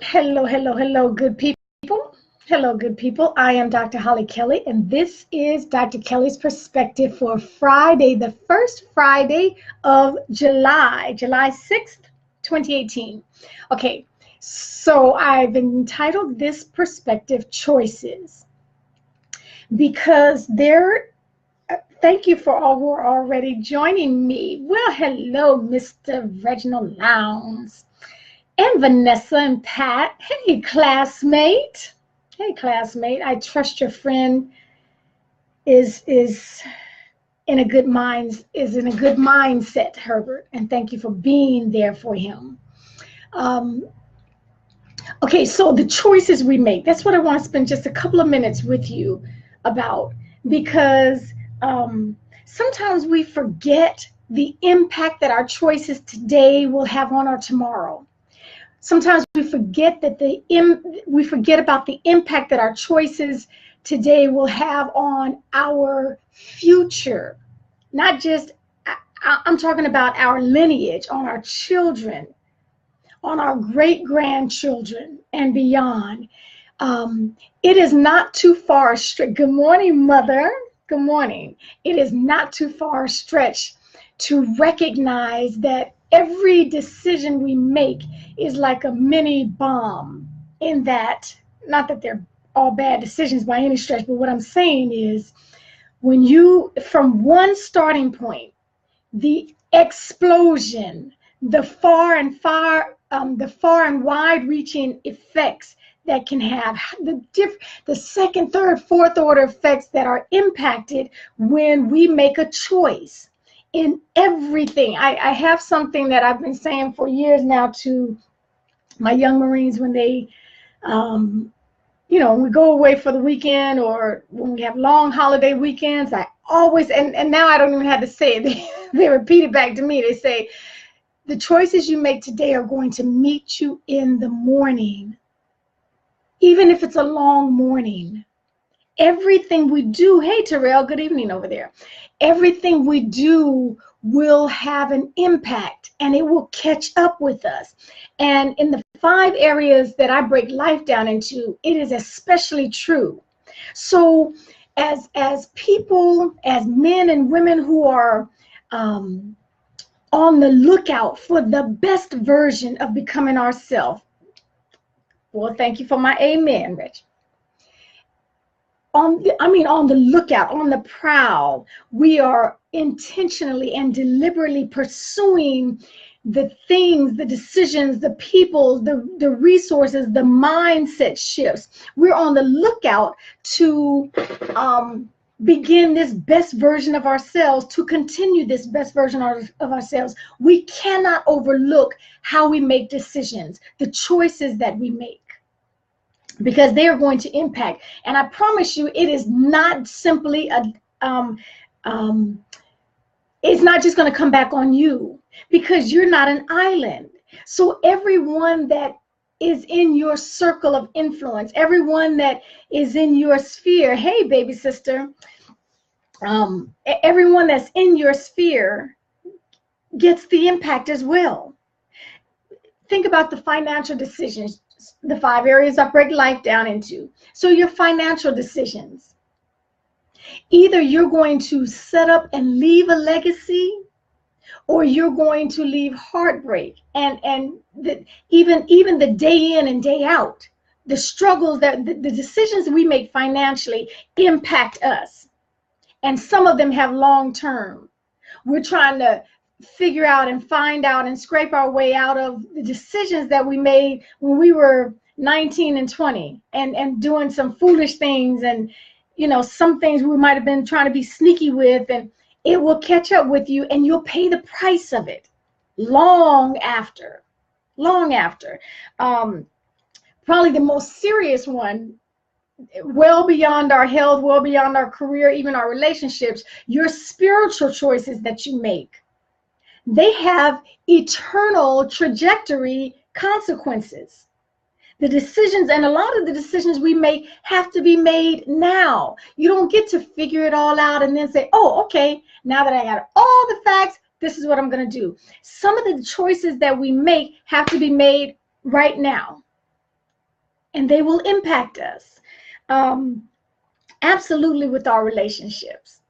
Hello, hello, hello, good people. Hello, good people. I am Dr. Hollie Kelly, and this is Dr. Kelly's perspective for Friday, the first Friday of July 6th, 2018. Okay, so I've entitled this perspective Choices because thank you for all who are already joining me. Well, hello, Mr. Reginald Lowndes. And Vanessa and Pat. Hey, classmate. Hey, classmate. I trust your friend is in a good mindset, Herbert. And thank you for being there for him. Okay, so the choices we make. That's what I want to spend just a couple of minutes with you about, because sometimes we forget the impact that our choices today will have on our tomorrow. Sometimes we forget about the impact that our choices today will have on our future. Not just, I'm talking about our lineage, on our children, on our great-grandchildren and beyond. It is not too far a stretch. Good morning, Mother. Good morning. It is not too far a stretch to recognize that every decision we make is like a mini bomb, in that, not that they're all bad decisions by any stretch, but what I'm saying is, when you, from one starting point, the explosion, the far and wide-reaching effects that can have, the second, third, fourth order effects that are impacted when we make a choice. In everything. I have something that I've been saying for years now to my young Marines when they, when we go away for the weekend or when we have long holiday weekends. I always, and now I don't even have to say it, they repeat it back to me. They say, the choices you make today are going to meet you in the morning, even if it's a long morning. Everything we do, hey Terrell, good evening over there. Everything we do will have an impact, and it will catch up with us. And in the 5 areas that I break life down into, it is especially true. So as people, as men and women who are on the lookout for the best version of becoming ourselves, well, thank you for my amen, Rich. On the lookout, on the prowl, we are intentionally and deliberately pursuing the things, the decisions, the people, the resources, the mindset shifts. We're on the lookout to begin this best version of ourselves, to continue this best version of ourselves. We cannot overlook how we make decisions, the choices that we make, because they are going to impact. And I promise you, it is not simply it's not just going to come back on you, because you're not an island. So everyone that is in your circle of influence, everyone that is in your sphere, hey baby sister, everyone that's in your sphere gets the impact as well. Think about the financial decisions, the 5 areas I break life down into. So your financial decisions, either you're going to set up and leave a legacy, or you're going to leave heartbreak, and even the day in and day out, the struggles, that the decisions we make financially impact us, and some of them have long term. We're trying to figure out and find out and scrape our way out of the decisions that we made when we were 19 and 20 and doing some foolish things, and some things we might have been trying to be sneaky with, and it will catch up with you, and you'll pay the price of it long after. Probably the most serious one, well beyond our health, well beyond our career, even our relationships, your spiritual choices that you make. They have eternal trajectory consequences. The decisions, and a lot of the decisions we make, have to be made now. You don't get to figure it all out and then say, oh, okay, now that I got all the facts, this is what I'm going to do. Some of the choices that we make have to be made right now. and they will impact us. Absolutely, with our relationships.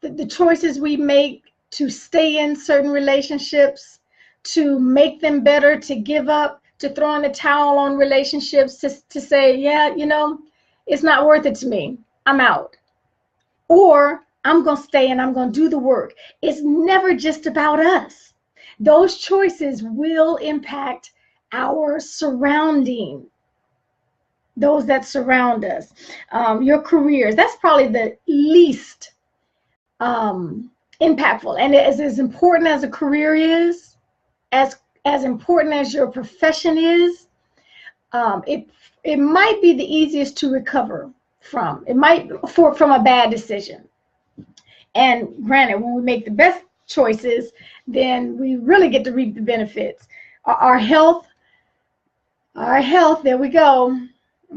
The choices we make to stay in certain relationships, to make them better, to give up, to throw in the towel on relationships, to say, yeah, it's not worth it to me, I'm out. Or I'm going to stay and I'm going to do the work. It's never just about us. Those choices will impact our surrounding, those that surround us, your careers. That's probably the least impactful. And as important as a career is, as important as your profession is, it might be the easiest to recover from. It might from a bad decision. And granted, when we make the best choices, then we really get to reap the benefits. Our health, there we go.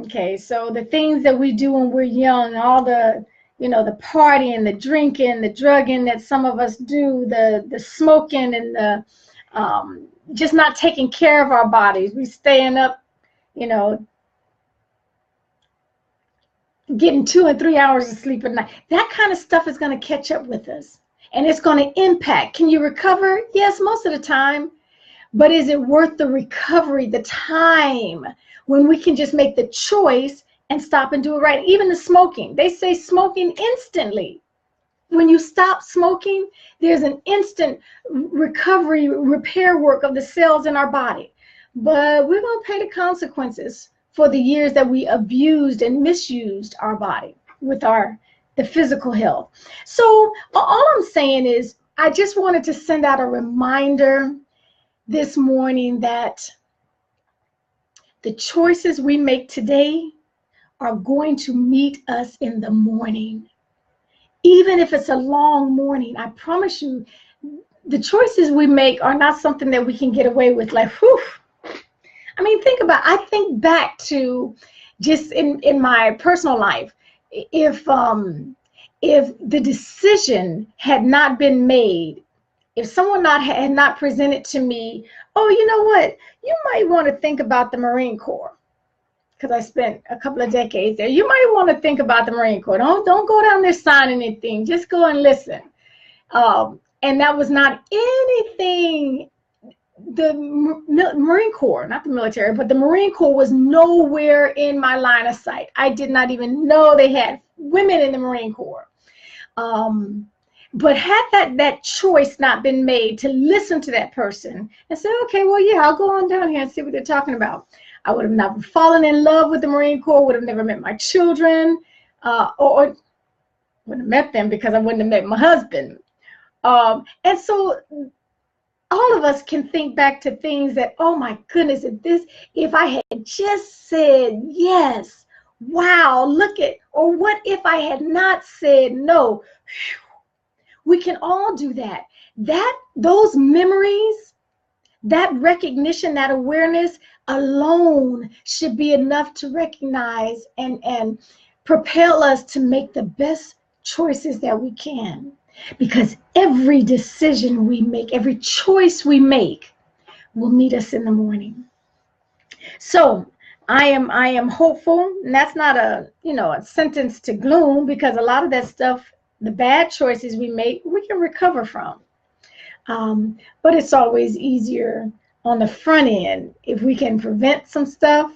Okay, so the things that we do when we're young, all the the partying, the drinking, the drugging that some of us do, the smoking, and the just not taking care of our bodies. We staying up, getting 2 and 3 hours of sleep at night. That kind of stuff is going to catch up with us, and it's going to impact. Can you recover? Yes, most of the time. But is it worth the recovery, the time, when we can just make the choice and stop and do it right? Even the smoking. They say smoking instantly. When you stop smoking, there's an instant recovery, repair work of the cells in our body. But we're going to pay the consequences for the years that we abused and misused our body with the physical health. So all I'm saying is, I just wanted to send out a reminder this morning that the choices we make today are going to meet us in the morning. Even if it's a long morning, I promise you, the choices we make are not something that we can get away with like, whew. I mean, I think back to just in my personal life, if the decision had not been made, if someone had not presented to me, oh, you know what, you might want to think about the Marine Corps, because I spent a couple of decades there. You might want to think about the Marine Corps. Don't go down there signing anything. Just go and listen. And that was not anything. The Marine Corps, not the military, but the Marine Corps was nowhere in my line of sight. I did not even know they had women in the Marine Corps. But had that choice not been made to listen to that person and say, okay, well, yeah, I'll go on down here and see what they're talking about, I would have never fallen in love with the Marine Corps, would have never met my children, or wouldn't have met them because I wouldn't have met my husband. And so all of us can think back to things that, oh my goodness, if I had just said yes, wow, or what if I had not said no? Whew. We can all do that. Those memories, that recognition, that awareness alone should be enough to recognize and propel us to make the best choices that we can. Because every decision we make, every choice we make will meet us in the morning. So I am hopeful, and that's not a sentence to gloom, because a lot of that stuff, the bad choices we make, we can recover from. But it's always easier on the front end if we can prevent some stuff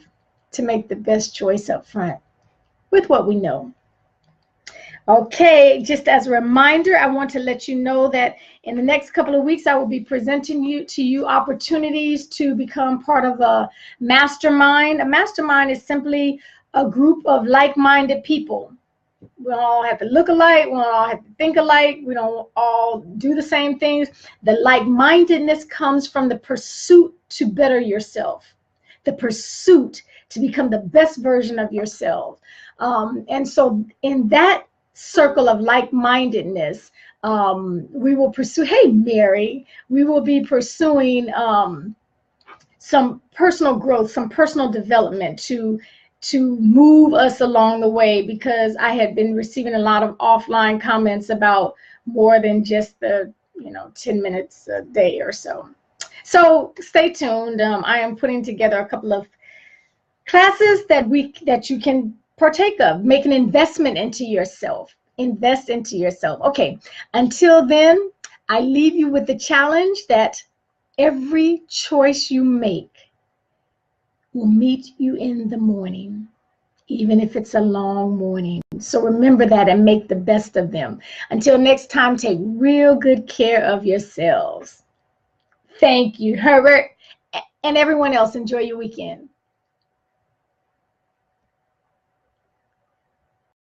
to make the best choice up front with what we know. Okay, just as a reminder, I want to let you know that in the next couple of weeks, I will be presenting to you opportunities to become part of a mastermind. A mastermind is simply a group of like-minded people. We don't all have to look alike. We don't all have to think alike. We don't all do the same things. The like-mindedness comes from the pursuit to better yourself, the pursuit to become the best version of yourself. And so in that circle of like-mindedness, we will pursue, hey, Mary, we will be pursuing some personal growth, some personal development to move us along the way, because I had been receiving a lot of offline comments about more than just the 10 minutes a day or so. So stay tuned. I am putting together a couple of classes that you can partake of. Make an investment into yourself. Invest into yourself. Okay, until then, I leave you with the challenge that every choice you make will meet you in the morning, even if it's a long morning. So remember that and make the best of them. Until next time, take real good care of yourselves. Thank you, Herbert, and everyone else. Enjoy your weekend.